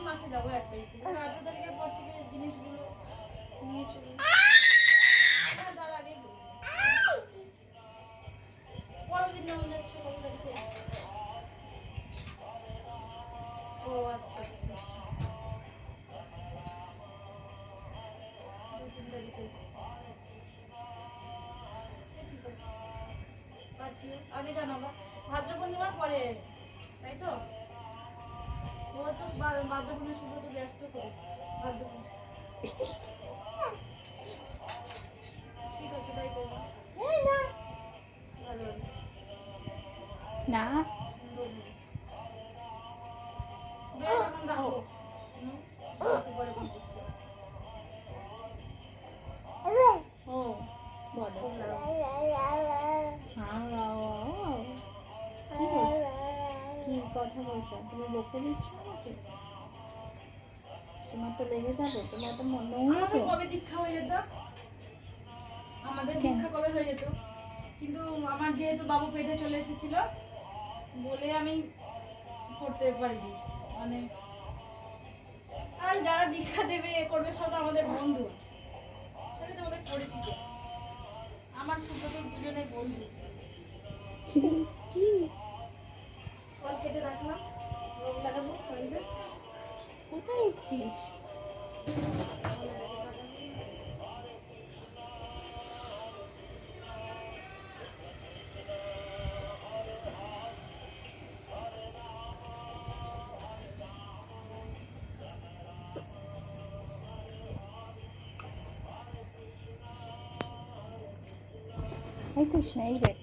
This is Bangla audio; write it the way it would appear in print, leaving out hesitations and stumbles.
মাসে যাবো 1 তারিখে, 18 তারিখের পর থেকে জিনিসগুলো নিয়ে চলে তার আগে পরের বৃন্দাবন যাচ্ছে কত তারিখে? ও আচ্ছা আচ্ছা আচ্ছা, 2-3 তারিখে। সে ঠিক আছে, পাঠিও আগে জানাবা। ভাদ্র পূর্ণিমার পরে, তাই তো? ও তো ভাদ্র পূর্ণিমা শুভ তো ব্যস্ত করে ভাদ্র পূর্ণিমা। ঠিক আছে, তাই করবো। এই না ভালো হবে, না সুন্দর হবে। বেশ, এখন রাখো। রাখো, পরে ফোন করছি। ও বলো খুব লাগা। কি বলছো? কি কথা বলছো? তুমি বকে দিচ্ছ আমাকে? তোমার তো লেগে যাবে, তোমার তো মনে আমাদের কবে দীক্ষা হয়ে যেত? আমাদের দীক্ষা কবে হয়ে যেত? কিন্তু আমার যেহেতু বাবু পেটে চলে এসেছিল বলে আমি করতে পারিনি। মানে আর যারা দীক্ষা দেবে এ করবে সব তো আমাদের বন্ধু, সবই তো আমাদের পরিচিত। আমার শুধু তো দুজনে বন্ধু। কি কল কেটে রাখলাম, রোগ লাগাবো বাড়িতে। কোথায় উঠছিস? এই কৃষ্ণ, এই দেখ